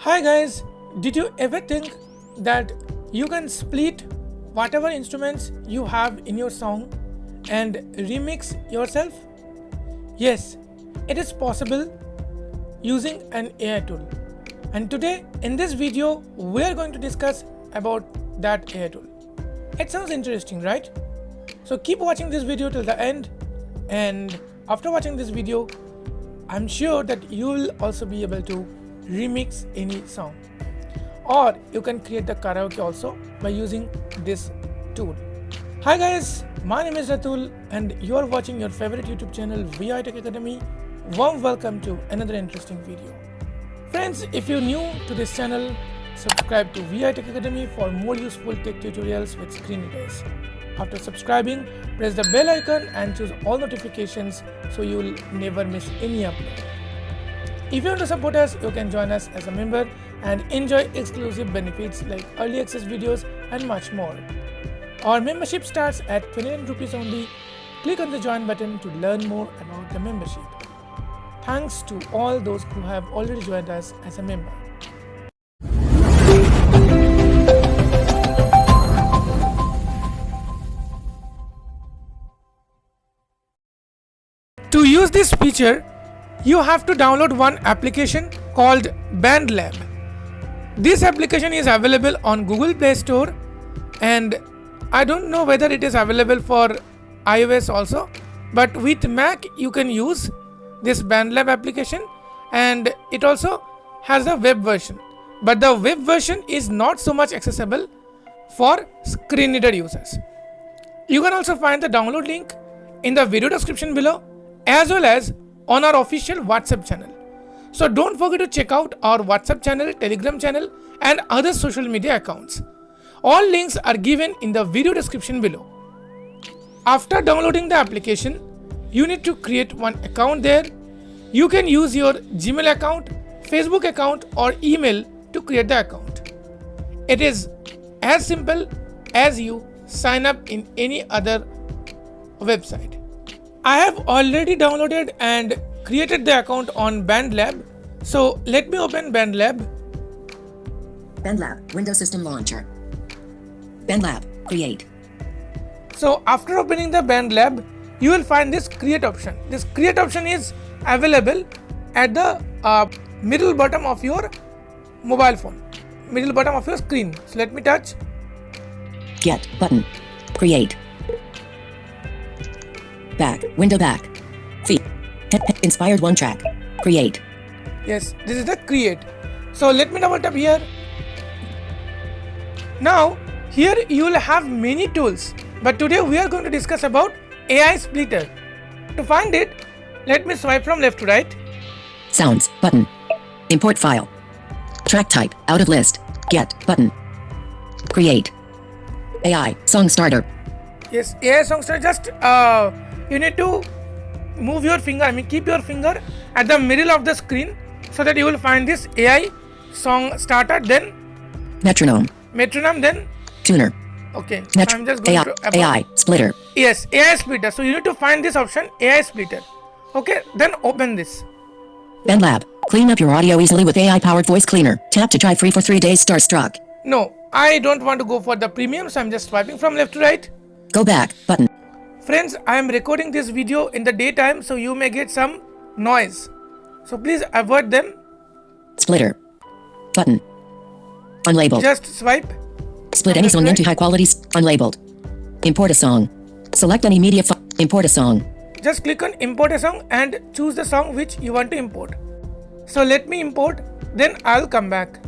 Hi guys, did you ever think that you can split whatever instruments you have in your song and remix yourself? Yes, it is possible using an AI tool. And today in this video we are going to discuss about that AI tool. It sounds interesting, right? So keep watching this video till the end, and after watching this video I'm sure that you will also be able to remix any song, or you can create the karaoke also by using this tool. Hi guys, my name is Ratul and you are watching your favorite YouTube channel V.I Tech Academy. Warm welcome to another interesting video. Friends, if you're new to this channel, subscribe to V.I Tech Academy for more useful tech tutorials with screen readers. After subscribing, press the bell icon and choose all notifications so you will never miss any upload. If you want to support us, you can join us as a member and enjoy exclusive benefits like early access videos and much more. Our membership starts at 29 rupees only. Click on the join button to learn more about the membership. Thanks to all those who have already joined us as a member. To use this feature, you have to download one application called BandLab. This application is available on Google Play Store, and I don't know whether it is available for iOS also, but with Mac you can use this BandLab application, and it also has a web version, but the web version is not so much accessible for screen reader users. You can also find the download link in the video description below, as well as on our official WhatsApp channel. So don't forget to check out our WhatsApp channel, Telegram channel and other social media accounts. All links are given in the video description below. After downloading the application, you need to create one account there. You can use your Gmail account, Facebook account or email to create the account. It is as simple as you sign up in any other website. I have already downloaded and created the account on BandLab. So let me open BandLab. BandLab, Windows System Launcher. BandLab, create. So after opening the BandLab, you will find this create option. This create option is available at the middle bottom of your mobile phone, middle bottom of your screen. So let me touch. Get button. Create. Back, window back. Feet. Inspired one track. Create. Yes, this is the create. So let me double tap here. Now here you will have many tools, but today we are going to discuss about AI splitter. To find it, let me swipe from left to right. Sounds button. Import file. Track type out of list. Get button. Create. AI song starter. Yes, AI song starter. Just you need to move your finger, keep your finger at the middle of the screen so that you will find this AI song starter, then metronome, then tuner. Okay, so I'm just going to AI splitter. Yes, AI splitter. So you need to find this option, AI splitter. Okay, then open this. BandLab, clean up your audio easily with AI powered voice cleaner. Tap to try free for 3 days. Starstruck. No, I don't want to go for the premium, so I'm just swiping from left to right. Go back button. Friends, I am recording this video in the daytime, so you may get some noise. So please avoid them. Splitter. Button. Unlabeled. Just swipe. Split any song into high quality. Unlabeled. Import a song. Select any media file. Import a song. Just click on import a song and choose the song which you want to import. So let me import, then I'll come back.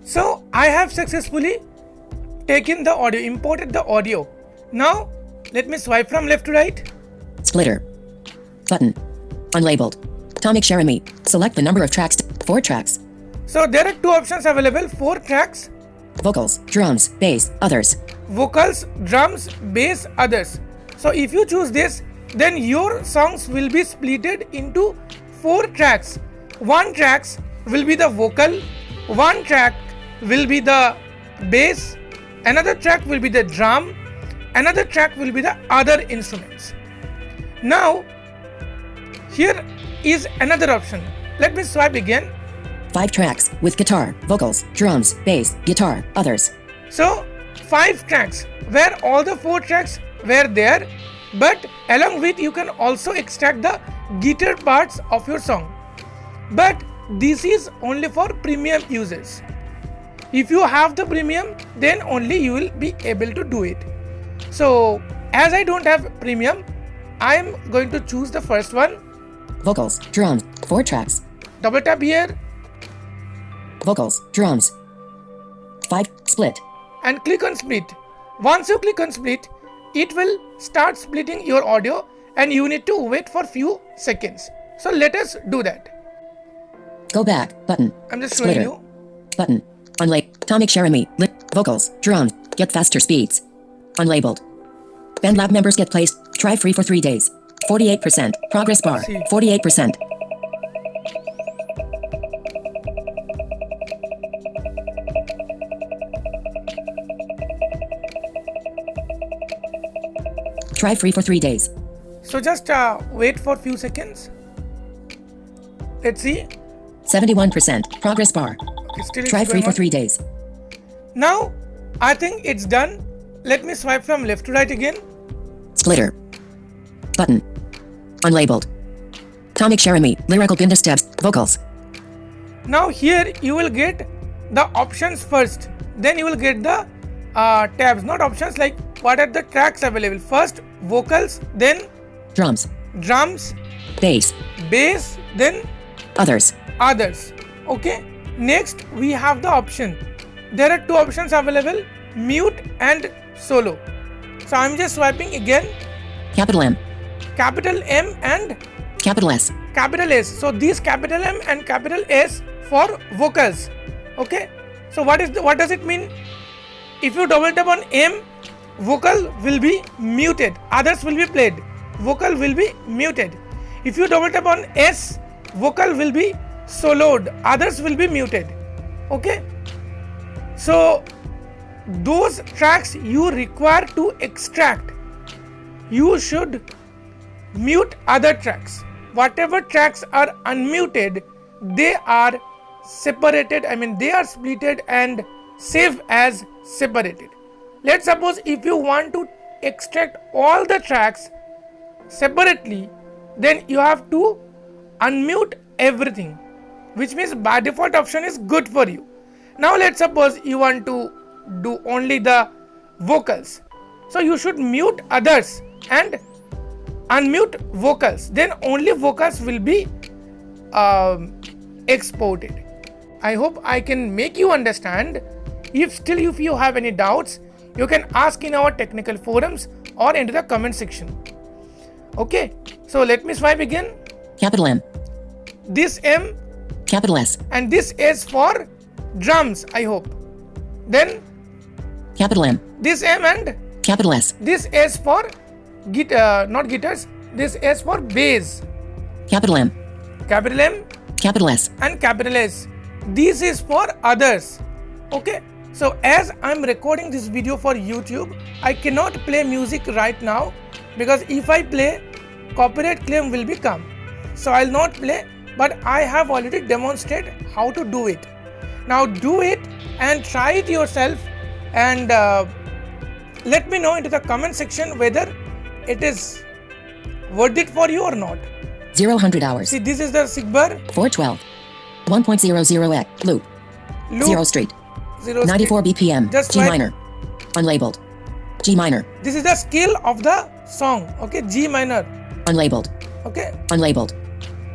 So I have successfully taken the audio, imported the audio. Now let me swipe from left to right. Splitter. Button. Unlabeled. Atomic Jeremy. Select the number of tracks. 4 tracks. So there are 2 options available, 4 tracks. Vocals, drums, bass, others. Vocals, drums, bass, others. So if you choose this, then your songs will be splitted into 4 tracks. 1 track will be the vocal, 1 track will be the bass, another track will be the drum, another track will be the other instruments. Now here is another option. Let me swipe again. 5 tracks with guitar, vocals, drums, bass, guitar, others. So 5 tracks where all the 4 tracks were there, but along with you can also extract the guitar parts of your song. But this is only for premium users. If you have the premium, then only you will be able to do it. So as I don't have premium, I am going to choose the first one. Vocals, drums, 4 tracks. Double tap here Vocals, drums. 5, split. and click on split. Once you click on split, it will start splitting your audio and you need to wait for few seconds. So let us do that. Go back, button. I'm just showing Splitter. you. Button. Unlabeled. Tomic Jeremy. Vocals, drums. Get faster speeds. Unlabeled. BandLab members get placed. Try free for 3 days. 48%. Progress bar. See. 48%. Try free for 3 days. So just wait for few seconds. Let's see. 71%. Progress bar. Okay, still Try it's free going for on. 3 days. Now I think it's done. Let me swipe from left to right again. Splitter. Button. Unlabeled. Tomic Jeremy. Lyrical Binda steps. Vocals. Now here you will get the options first. Then you will get the tabs, not options, like what are the tracks available. First vocals, then Drums. drums, Bass. bass, then Others. others. Okay. Next we have the option. There are 2 options available, mute and solo. So I'm just swiping again. Capital M. Capital M and Capital S. capital S. So these capital M and capital S for vocals. Okay. So what does it mean? If you double tap on M, vocal will be muted, others will be played. Vocal will be muted. If you double tap on S, vocal will be soloed, others will be muted. Okay. So those tracks you require to extract, you should mute other tracks. Whatever tracks are unmuted, they are separated, they are splitted and saved as separated. Let's suppose if you want to extract all the tracks separately, then you have to unmute everything, which means by default option is good for you. Now let's suppose you want to do only the vocals, so you should mute others and unmute vocals, then only vocals will be exported. I hope I can make you understand. If you have any doubts, you can ask in our technical forums or into the comment section. Okay, so let me swipe again. Capital M. This M Capital S. and this S for drums, I hope. Then Capital M. this M and Capital S. this S for not guitars, this S for bass. Capital M. Capital M Capital S. and capital S. This is for others. Okay. So as I'm recording this video for YouTube, I cannot play music right now because if I play, copyright claim will be come. So I'll not play, but I have already demonstrated how to do it. Now do it and try it yourself and let me know into the comment section whether it is worth it for you or not. 0-100 hours. See, this is the Sigbar 412. 1.00x. Loop. loop. 0 street. 0 94 street. BPM. Just G swipe. minor. Unlabeled. G minor. This is the scale of the song. Okay, G minor. Unlabeled. Okay, Unlabeled.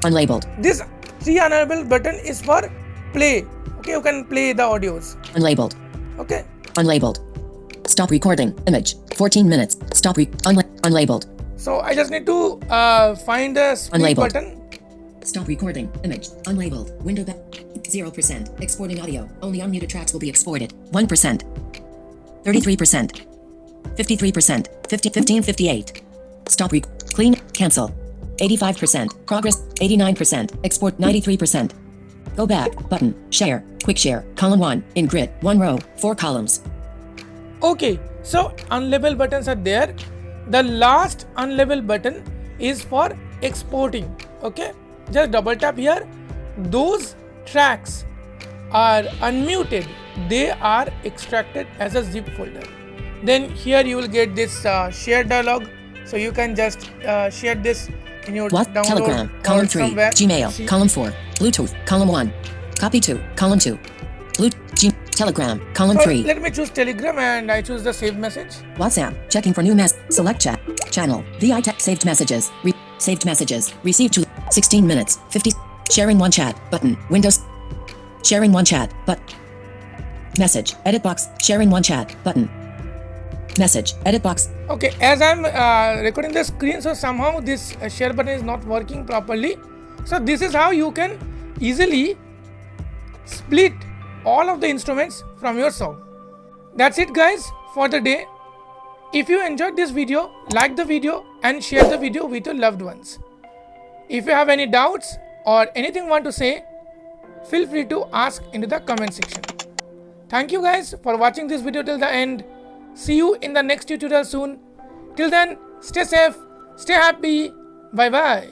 Unlabeled. this 3 unlabeled button is for play. Okay, you can play the audios. Unlabeled. Okay, Unlabeled. Stop recording. Image. 14 minutes. Stop unlabeled. so I just need to find the speed Unlabeled. button. Stop recording. Image. Unlabeled. Window back. 0%. Exporting audio. Only unmuted tracks will be exported. 1%. 33%. 53%. 1558. Stop clean. Cancel. 85%. Progress. 89%. Export 93%. Go back. Button. Share. Quick share. Column 1. In grid. 1 row. 4 columns. Okay, so unlabeled buttons are there. The last unlabeled button is for exporting. Okay, just double tap here. Those tracks are unmuted, they are extracted as a zip folder. Then here you will get this share dialog, so you can just share this in your What? download Telegram. or Column 3. somewhere. Gmail. See? Column 4. Bluetooth. Column 1. Copy 2. Column 2. Telegram. Column So 3. let me choose Telegram and I choose the saved message. WhatsApp. Checking for new mess. Select chat. Channel. V.I Tech. Saved messages. Saved messages. Received to 16 minutes. 50. Sharing one chat. Button. Windows. Sharing one chat. Message. Edit box. Sharing one chat. Button. Message. Edit box. Okay, as I'm recording the screen, so somehow this share button is not working properly. So this is how you can easily split all of the instruments from your song. That's it guys for the day. If you enjoyed this video, like the video and share the video with your loved ones. If you have any doubts or anything want to say, feel free to ask into the comment section. Thank you guys for watching this video till the end. See you in the next tutorial soon. Till then, stay safe, stay happy. Bye bye.